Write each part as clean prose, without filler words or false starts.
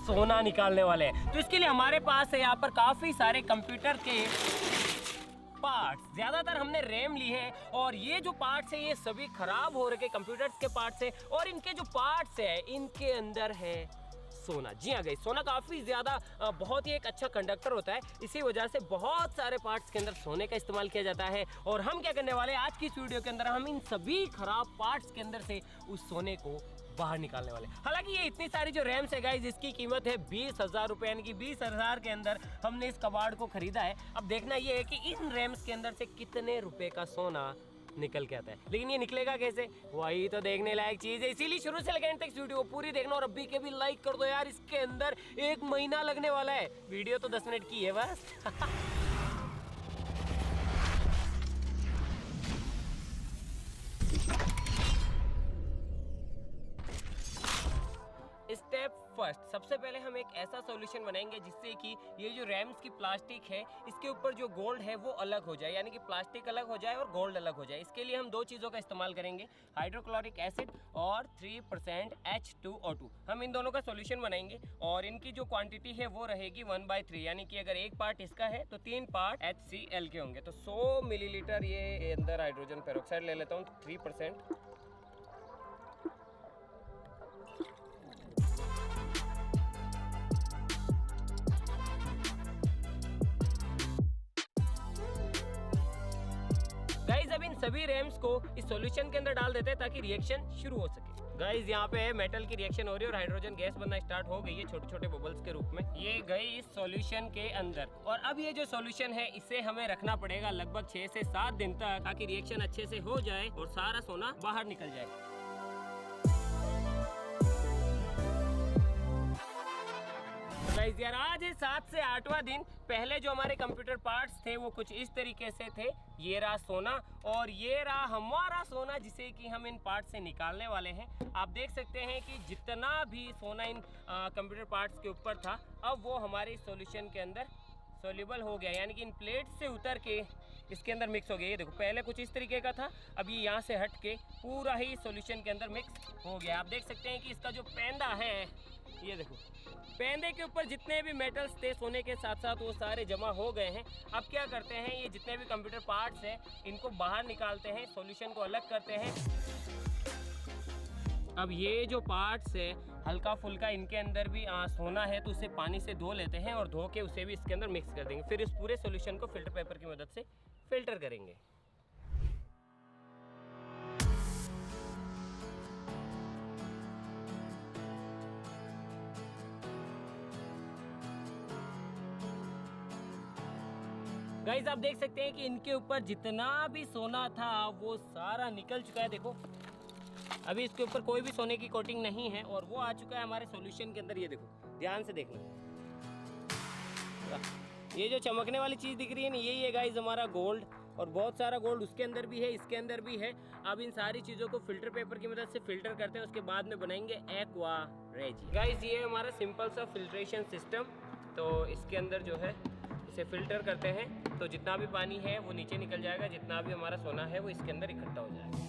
सोना निकालने वाले हैं। तो इसके लिए हमारे पास है यहाँ पर काफी सारे कंप्यूटर के पार्ट्स। ज्यादातर हमने रैम ली है और ये जो पार्ट्स है ये सभी खराब हो रखे कंप्यूटर्स के पार्ट्स है और इनके जो पार्ट्स है इनके अंदर है सोना। जी हाँ गाइस, सोना काफी ज्यादा बहुत ही एक अच्छा कंडक्टर होता है, इसी वजह से बहुत सारे पार्ट्स के अंदर सोने का इस्तेमाल किया जाता है। और हम क्या करने वाले हैं आज की इस वीडियो के अंदर, हम इन सभी खराब पार्ट्स के अंदर से उस सोने को बाहर निकालने वाले। हालांकि ये इतनी सारी जो रैम्स है गाइस, इसकी कीमत है 20,000 रुपए, यानी कि 20,000 के अंदर हमने इस कबाड़ को खरीदा है। अब देखना ये है कि इन रैम्स के अंदर से कितने रुपए का सोना निकल के आता है, लेकिन ये निकलेगा कैसे, वही तो देखने लायक चीज है। इसीलिए शुरू से लेकर एंड तक इस वीडियो को पूरी देखना और अभी के भी लाइक कर दो यार। इसके अंदर 1 महीना लगने वाला है, वीडियो तो 10 मिनट की है बस। स्टेप फर्स्ट, सबसे पहले हम एक ऐसा सॉल्यूशन बनाएंगे जिससे कि ये जो रैम्स की प्लास्टिक है इसके ऊपर जो गोल्ड है वो अलग हो जाए, यानी कि प्लास्टिक अलग हो जाए और गोल्ड अलग हो जाए। इसके लिए हम 2 चीज़ों का इस्तेमाल करेंगे, हाइड्रोक्लोरिक एसिड और 3% H2O2। हम इन दोनों का सॉल्यूशन बनाएंगे और इनकी जो क्वांटिटी है वो रहेगी 1/3, यानी कि अगर एक पार्ट इसका है तो 3 पार्ट HCl के होंगे। तो 100 मिलीलीटर ये अंदर हाइड्रोजन पेरोक्साइड ले लेता हूँ 3%। गाइज अब इन सभी रैम्स को इस सॉल्यूशन के अंदर डाल देते हैं ताकि रिएक्शन शुरू हो सके। गाइज यहाँ पे मेटल की रिएक्शन हो रही है और हाइड्रोजन गैस बनना स्टार्ट हो गई है छोटे छोटे बबल्स के रूप में। ये गई इस सॉल्यूशन के अंदर और अब ये जो सॉल्यूशन है इसे हमें रखना पड़ेगा लगभग 6 से 7 दिन तक, ताकि रिएक्शन अच्छे से हो जाए और सारा सोना बाहर निकल जाए। गाइस यार आज है 7 से 8वां दिन। पहले जो हमारे कंप्यूटर पार्ट्स थे वो कुछ इस तरीके से थे, ये रहा सोना और ये रहा हमारा सोना जिसे कि हम इन पार्ट से निकालने वाले हैं। आप देख सकते हैं कि जितना भी सोना इन कंप्यूटर पार्ट्स के ऊपर था अब वो हमारे सॉल्यूशन के अंदर सोल्यूबल हो गया, यानी कि इन प्लेट से उतर के इसके अंदर मिक्स हो गया। ये देखो पहले कुछ इस तरीके का था, अब ये यहाँ से हट के पूरा ही सॉल्यूशन के अंदर मिक्स हो गया। आप देख सकते हैं कि इसका जो पेंदा है, ये देखो पेंदे के ऊपर जितने भी मेटल्स थे सोने के साथ साथ वो सारे जमा हो गए हैं। अब क्या करते हैं, ये जितने भी कंप्यूटर पार्ट्स हैं इनको बाहर निकालते हैं, सॉल्यूशन को अलग करते हैं। अब ये जो पार्ट्स है हल्का फुल्का इनके अंदर भी सोना है तो उसे पानी से धो लेते हैं और धो के उसे भी इसके अंदर मिक्स कर देंगे। फिर इस पूरे सॉल्यूशन को फिल्टर पेपर की मदद से फिल्टर करेंगे। गाइस आप देख सकते हैं कि इनके ऊपर जितना भी सोना था वो सारा निकल चुका है। देखो अभी इसके ऊपर कोई भी सोने की कोटिंग नहीं है और वो आ चुका है हमारे सॉल्यूशन के अंदर। ये देखो ध्यान से देखना, ये जो चमकने वाली चीज़ दिख रही है ना यही है गाइस हमारा गोल्ड, और बहुत सारा गोल्ड उसके अंदर भी है इसके अंदर भी है। अब इन सारी चीज़ों को फिल्टर पेपर की मदद से फिल्टर करते हैं, उसके बाद में बनाएंगे एक्वा रेजिया। गाइस ये हमारा सिंपल सा फिल्ट्रेशन सिस्टम, तो इसके अंदर जो है इसे फिल्टर करते हैं तो जितना भी पानी है वो नीचे निकल जाएगा, जितना भी हमारा सोना है वो इसके अंदर इकट्ठा हो जाएगा।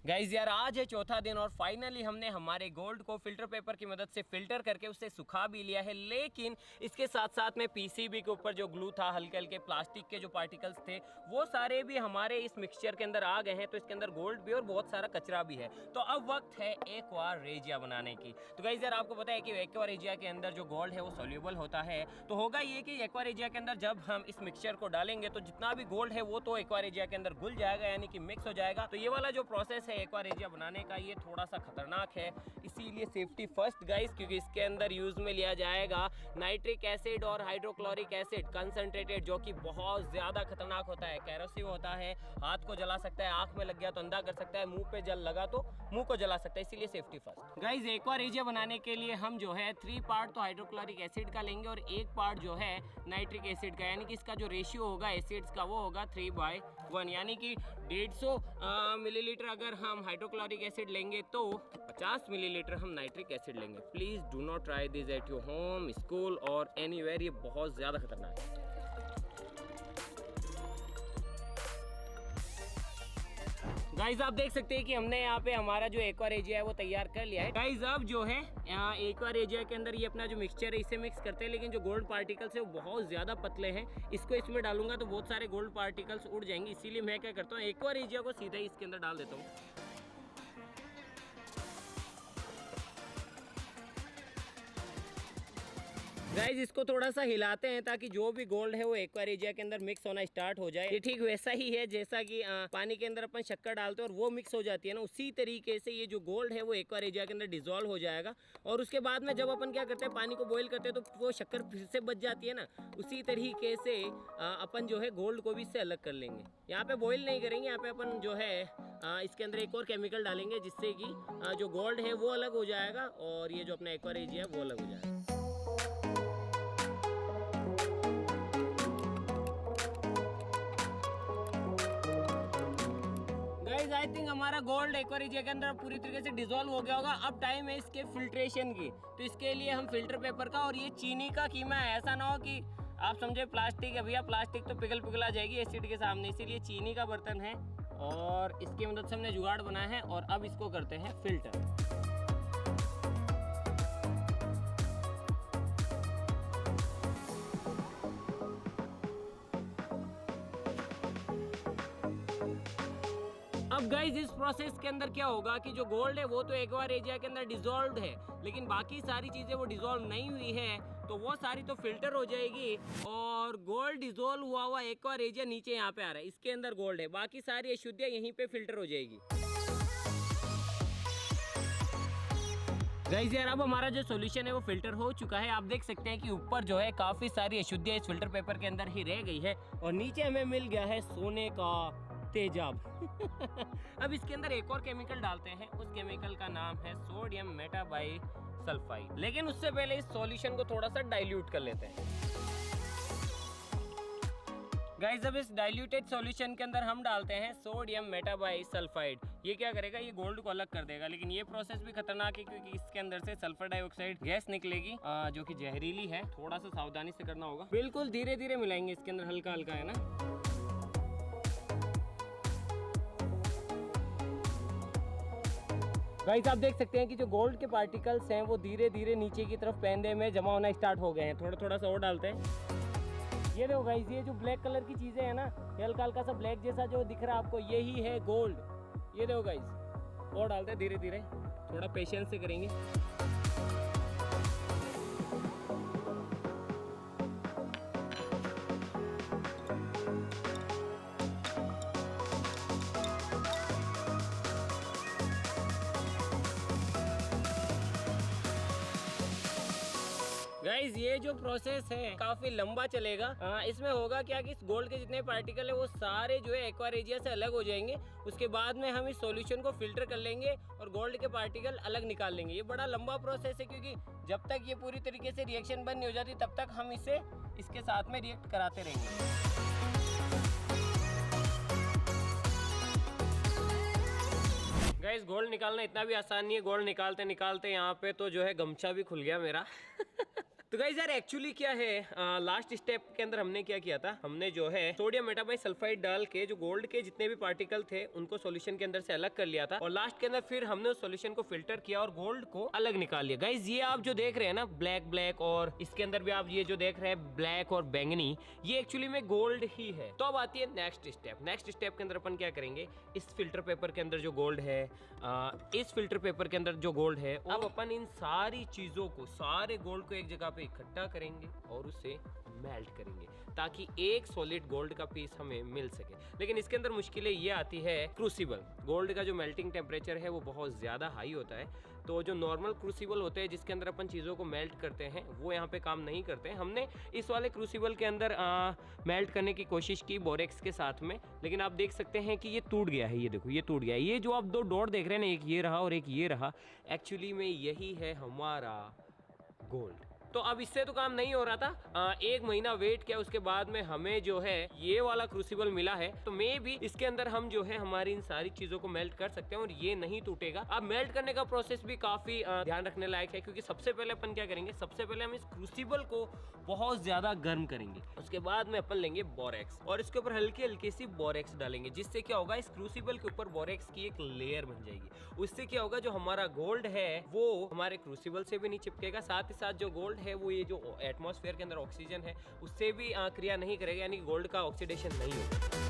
गाइज यार आज है चौथा दिन और फाइनली हमने हमारे गोल्ड को फिल्टर पेपर की मदद से फिल्टर करके उसे सुखा भी लिया है। लेकिन इसके साथ साथ में पीसीबी के ऊपर जो ग्लू था, हल्के हल्के प्लास्टिक के जो पार्टिकल्स थे वो सारे भी हमारे इस मिक्सचर के अंदर आ गए हैं। तो इसके अंदर गोल्ड भी और बहुत सारा कचरा भी है। तो अब वक्त है एक्वा रेजिया बनाने की। तो गाइज यार आपको पता है कि एक्वा रेजिया के अंदर जो गोल्ड है वो सोल्यूबल होता है। तो होगा ये कि एक्वा रेजिया के अंदर जब हम इस मिक्सचर को डालेंगे तो जितना भी गोल्ड है वो तो एक्वा रेजिया के अंदर घुल जाएगा, यानी कि मिक्स हो जाएगा। तो ये वाला जो प्रोसेस है एक्वा रेजिया बनाने का ये थोड़ा सा खतरनाक है, इसीलिए सेफ्टी फर्स्ट गाइस, क्योंकि इसके अंदर यूज में लिया जाएगा नाइट्रिक एसिड और हाइड्रोक्लोरिक एसिड कंसंट्रेटेड, जो कि बहुत ज्यादा खतरनाक होता है, कैरोसिव होता है, हाथ को जला सकता है, आंख में लग गया तो अंधा कर सकता है, मुंह पे जल लगा तो मुंह को जला सकता है, इसीलिए safety first. Guys aqua regia बनाने के लिए हम जो है 3 पार्ट तो हाइड्रोक्लोरिक एसिड का लेंगे और 1 पार्ट जो है नाइट्रिक एसिड का, यानी कि इसका जो रेशियो होगा एसिड्स का वो होगा 3/4। 1 यानी कि 150 मिलीलीटर अगर हम हाइड्रोक्लोरिक एसिड लेंगे तो 50 मिलीलीटर हम नाइट्रिक एसिड लेंगे। Please do not try this at your home, school और एनीवेयर, ये बहुत ज़्यादा खतरनाक है। गाइज आप देख सकते हैं कि हमने यहाँ पे हमारा जो एक्वारेजिया है वो तैयार कर लिया है। गाइज अब जो है यहाँ एक्वारेजिया के अंदर ये अपना जो मिक्सचर है इसे मिक्स करते हैं, लेकिन जो गोल्ड पार्टिकल्स है वो बहुत ज़्यादा पतले हैं। इसको इसमें डालूंगा तो बहुत सारे गोल्ड पार्टिकल्स उड़ जाएंगे, इसीलिए मैं क्या करता हूँ एक्वारेजिया को सीधा ही इसके अंदर डाल देता हूँ। गाइज इसको थोड़ा सा हिलाते हैं ताकि जो भी गोल्ड है वो एक्वारेजिया के अंदर मिक्स होना स्टार्ट हो जाए। ये ठीक वैसा ही है जैसा कि पानी के अंदर अपन शक्कर डालते हैं और वो मिक्स हो जाती है ना, उसी तरीके से ये जो गोल्ड है वो एक्वारेजिया के अंदर डिजोल्व हो जाएगा। और उसके बाद में जब अपन क्या करते हैं पानी को बॉईल करते हैं तो वो शक्कर फिर से बच जाती है ना, उसी तरीके से अपन जो है गोल्ड को भी इससे अलग कर लेंगे। यहाँ पे बॉईल नहीं करेंगे, यहाँ पे अपन जो है इसके अंदर एक और केमिकल डालेंगे जिससे कि जो गोल्ड है वो अलग हो जाएगा और ये जो अपना एक्वारेजिया है वो अलग हो जाएगा। आई थिंक हमारा गोल्ड एक्वारेजिया के अंदर पूरी तरीके से डिसॉल्व हो गया होगा। अब टाइम है इसके फिल्ट्रेशन की, तो इसके लिए हम फिल्टर पेपर का और ये चीनी का कीमा है। ऐसा ना हो कि आप समझे प्लास्टिक है भैया, प्लास्टिक तो पिघला जाएगी एसिड के सामने, इसीलिए चीनी का बर्तन है और इसकी मदद से हमने जुगाड़ बनाया है। और अब इसको करते हैं फिल्टर। अब गाइज इस प्रोसेस के अंदर क्या होगा कि जो गोल्ड है वो तो एक्वारेजिया के अंदर डिसॉल्व्ड है, लेकिन बाकी सारी चीज़ें वो डिसॉल्व नहीं हुई है, तो वो सारी तो फिल्टर हो जाएगी और गोल्ड डिसॉल्व हुआ हुआ एक्वारेजिया नीचे यहाँ पे आ रहा है, इसके अंदर गोल्ड है, बाकी सारी अशुद्धियाँ यहीं पे फिल्टर हो जाएगी। गाइस यार अब हमारा जो सॉल्यूशन है वो फिल्टर हो चुका है। आप देख सकते हैं कि ऊपर जो है काफ़ी सारी अशुद्धियाँ इस फिल्टर पेपर के अंदर ही रह गई है और नीचे हमें मिल गया है सोने का तेजाब। अब इसके अंदर एक और केमिकल डालते हैं, उस केमिकल का नाम है सोडियम मेटाबाइसल्फाइड। लेकिन उससे पहले इस सॉल्यूशन को थोड़ा सा डाइल्यूट कर लेते हैं। गाइस अब इस डाइल्यूटेड सॉल्यूशन के अंदर हम डालते हैं सोडियम मेटाबाइसल्फाइड। ये क्या करेगा, ये गोल्ड को अलग कर देगा, लेकिन ये प्रोसेस भी खतरनाक है क्योंकि इसके अंदर से सल्फर डाइऑक्साइड गैस निकलेगी जो कि जहरीली है। थोड़ा सा सावधानी से करना होगा, बिल्कुल धीरे धीरे मिलाएंगे, इसके अंदर हल्का हल्का है ना। गाइस आप देख सकते हैं कि जो गोल्ड के पार्टिकल्स हैं वो धीरे धीरे नीचे की तरफ पेंदे में जमा होना स्टार्ट हो गए हैं। थोड़ा थोड़ा सा और डालते हैं। ये देखो गाइस, ये जो ब्लैक कलर की चीज़ें हैं ना, हल्का हल्का सा ब्लैक जैसा जो दिख रहा है आपको, यही है गोल्ड। ये देखो गाइस, और डालते हैं धीरे धीरे, थोड़ा पेशेंस से करेंगे। गाइज ये जो प्रोसेस है काफी लंबा चलेगा। इसमें होगा क्या कि इस गोल्ड के जितने पार्टिकल है वो सारे जो है एक्वारेजिया से अलग हो जाएंगे। उसके बाद में हम इस सॉल्यूशन को फिल्टर कर लेंगे और गोल्ड के पार्टिकल अलग निकाल लेंगे। ये बड़ा लंबा प्रोसेस है क्योंकि जब तक ये पूरी तरीके से रिएक्शन बंद नहीं हो जाती तब तक हम इसे इसके साथ में रिएक्ट कराते रहेंगे। गाइस गोल्ड निकालना इतना भी आसान नहीं है। गोल्ड निकालते निकालते यहाँ पे तो जो है गमछा भी खुल गया मेरा। तो गाइस यार एक्चुअली क्या है, लास्ट स्टेप के अंदर हमने क्या किया था, हमने जो है सोडियम मेटाबाइसल्फाइड डाल के जो गोल्ड के जितने भी पार्टिकल थे उनको सॉल्यूशन के अंदर से अलग कर लिया था और लास्ट के अंदर फिर हमने उस सॉल्यूशन को फिल्टर किया और गोल्ड को अलग निकाल लिया। गाइस ये आप जो देख रहे हैं ना ब्लैक ब्लैक, और इसके अंदर भी आप ये जो देख रहे हैं ब्लैक और बैंगनी, ये एक्चुअली में गोल्ड ही है। तो अब आती है नेक्स्ट स्टेप। नेक्स्ट स्टेप के अंदर अपन क्या करेंगे, इस फिल्टर पेपर के अंदर जो गोल्ड है, इस फिल्टर पेपर के अंदर जो गोल्ड है, अब अपन इन सारी चीजों को, सारे गोल्ड को एक जगह पे इकट्ठा करेंगे और उसे मेल्ट करेंगे ताकि एक सॉलिड गोल्ड का पीस हमें मिल सके। लेकिन इसके अंदर मुश्किलें ये आती है, क्रूसिबल गोल्ड का जो मेल्टिंग टेम्परेचर है वो बहुत ज़्यादा हाई होता है। तो जो नॉर्मल क्रूसिबल होते हैं जिसके अंदर अपन चीज़ों को मेल्ट करते हैं वो यहाँ पे काम नहीं करते हैं। हमने इस वाले क्रूसिबल के अंदर मेल्ट करने की कोशिश की बोरेक्स के साथ में, लेकिन आप देख सकते हैं कि ये टूट गया है। ये देखो ये टूट गया है। ये जो आप दो डॉट देख रहे हैं ना, एक ये रहा और एक ये रहा, एक्चुअली में यही है हमारा गोल्ड। तो अब इससे तो काम नहीं हो रहा था। 1 महीना वेट किया, उसके बाद में हमें जो है ये वाला क्रूसिबल मिला है। तो मे भी इसके अंदर हम जो है हमारी इन सारी चीजों को मेल्ट कर सकते हैं और ये नहीं टूटेगा। अब मेल्ट करने का प्रोसेस भी काफी ध्यान रखने लायक है, क्योंकि सबसे पहले अपन क्या करेंगे, सबसे पहले हम इस क्रूसिबल को बहुत ज्यादा गर्म करेंगे। उसके बाद में अपन लेंगे बोरेक्स और इसके ऊपर हल्की हल्की सी बोरेक्स डालेंगे, जिससे क्या होगा, इस क्रूसिबल के ऊपर बोरेक्स की एक लेयर बन जाएगी। उससे क्या होगा, जो हमारा गोल्ड है वो हमारे क्रूसिबल से भी नहीं चिपकेगा, साथ ही साथ जो गोल्ड है वो ये जो एटमॉस्फेयर के अंदर ऑक्सीजन है उससे भी क्रिया नहीं करेगा, यानी गोल्ड का ऑक्सीडेशन नहीं होगा।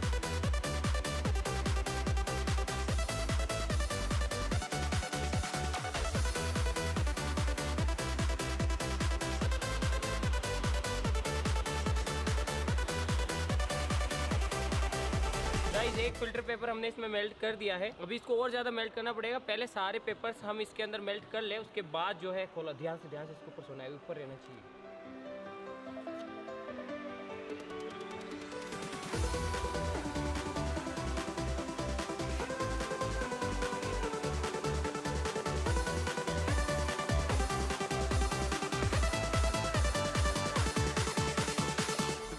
गाइस, एक फिल्टर पेपर हमने इसमें मेल्ट कर दिया है। अभी इसको और ज्यादा मेल्ट करना पड़ेगा। पहले सारे पेपर्स हम इसके अंदर मेल्ट कर ले, उसके बाद जो है खोला, ध्यान से इसके ऊपर सोना है, ऊपर रहना चाहिए।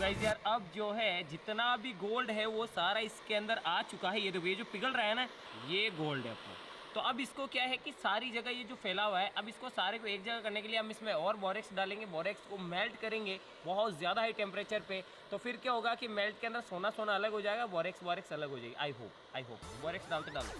गाइस यार, अब जो है जितना भी गोल्ड है वो सारा इसके अंदर आ चुका है। ये देखो, ये जो पिघल रहा है ना, ये गोल्ड है अपना। तो अब इसको क्या है कि सारी जगह ये जो फैला हुआ है, अब इसको सारे को एक जगह करने के लिए हम इसमें और बोरेक्स डालेंगे। बोरेक्स को मेल्ट करेंगे बहुत ज़्यादा हाई टेम्परेचर पे। तो फिर क्या होगा कि मेल्ट के अंदर सोना सोना अलग हो जाएगा, बोरेक्स अलग हो जाएगी। आई होप बोरेक्स डालते डालो।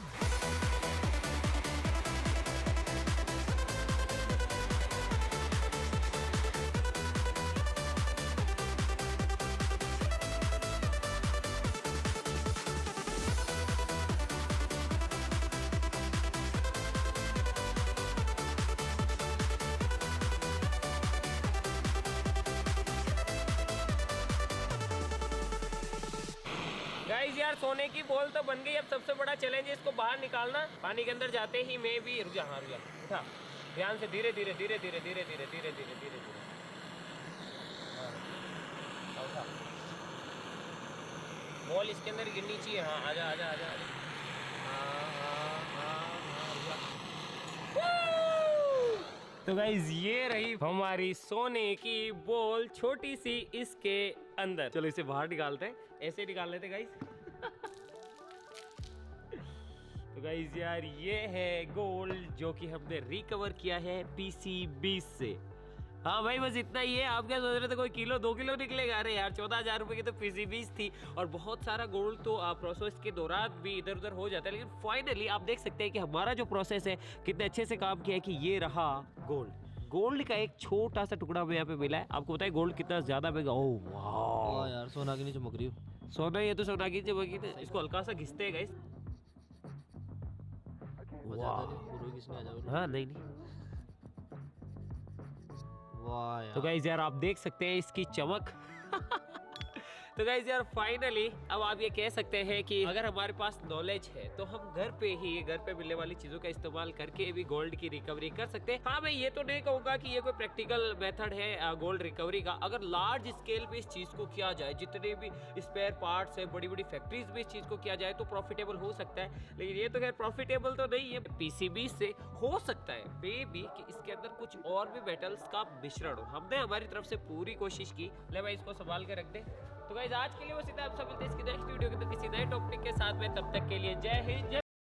गाइस यार, सोने की बॉल तो बन गई। अब सबसे बड़ा चैलेंज है इसको बाहर निकालना। पानी के अंदर जाते ही मैं भी रुक जा। हाँ, रुक जा, उठा ध्यान से, धीरे धीरे धीरे धीरे धीरे धीरे धीरे धीरे धीरे धीरे। हाँ, उठा। बॉल इसके अंदर गिरनी चाहिए। हाँ, आजा आजा आजा। हाँ हाँ हाँ हाँ, रुक जा। तो गाइस, ये रही हमारी सोने की बॉल, छोटी सी इसके अंदर। चलो इसे बाहर निकालते हैं, ऐसे निकाल लेते गाइस। तो गाइस यार, ये है गोल्ड जो कि हमने रिकवर किया है PCB से। हाँ भाई, बस इतना ही है। आप क्या सोच रहे थे कोई किलो 2 किलो निकलेगा? अरे यार, 14,000 रुपए की तो PCBs थी और बहुत सारा गोल्ड तो प्रोसेस के दौरान भी इधर उधर हो जाता है। लेकिन फाइनली आप देख सकते हैं कि हमारा जो प्रोसेस है कितने अच्छे से काम किया है कि ये रहा गोल्ड का एक छोटा सा टुकड़ा हमें यहाँ पे मिला है। आपको पता है गोल्ड कितना ज्यादा महंगा। ओह वाह यार, सोना की नहीं चमक रही हो। सोना, ये तो सोना की चमक। इसको हल्का सा घिसते हैं गाइस। हाँ, नहीं वाह यार। तो गाइस यार, आप देख सकते हैं इसकी चमक। तो गाइस यार, फाइनली अब आप ये कह सकते हैं कि अगर हमारे पास नॉलेज है तो हम घर पे मिलने वाली चीजों का इस्तेमाल करके भी गोल्ड की रिकवरी कर सकते हैं। हाँ, मैं ये तो नहीं कहूंगा कि ये कोई प्रैक्टिकल मेथड है गोल्ड रिकवरी का। अगर लार्ज स्केल पे इस चीज को किया जाए, जितने भी स्पेयर पार्ट्स है, बड़ी बड़ी फैक्ट्रीज में इस चीज को किया जाए तो प्रॉफिटेबल हो सकता है। लेकिन ये तो खैर प्रॉफिटेबल तो नहीं है। PCB से हो सकता है मे बी कि इसके अंदर कुछ और भी मेटल्स का मिश्रण हो। हमने हमारी तरफ से पूरी कोशिश की। ले भाई, इसको संभाल के रख दे। तो गाइस, आज के लिए बस इतना। आप सब मिलते हैं इसकी नेक्स्ट वीडियो के अंदर किसी नए टॉपिक के साथ में। तब तक के लिए जय हिंद, जय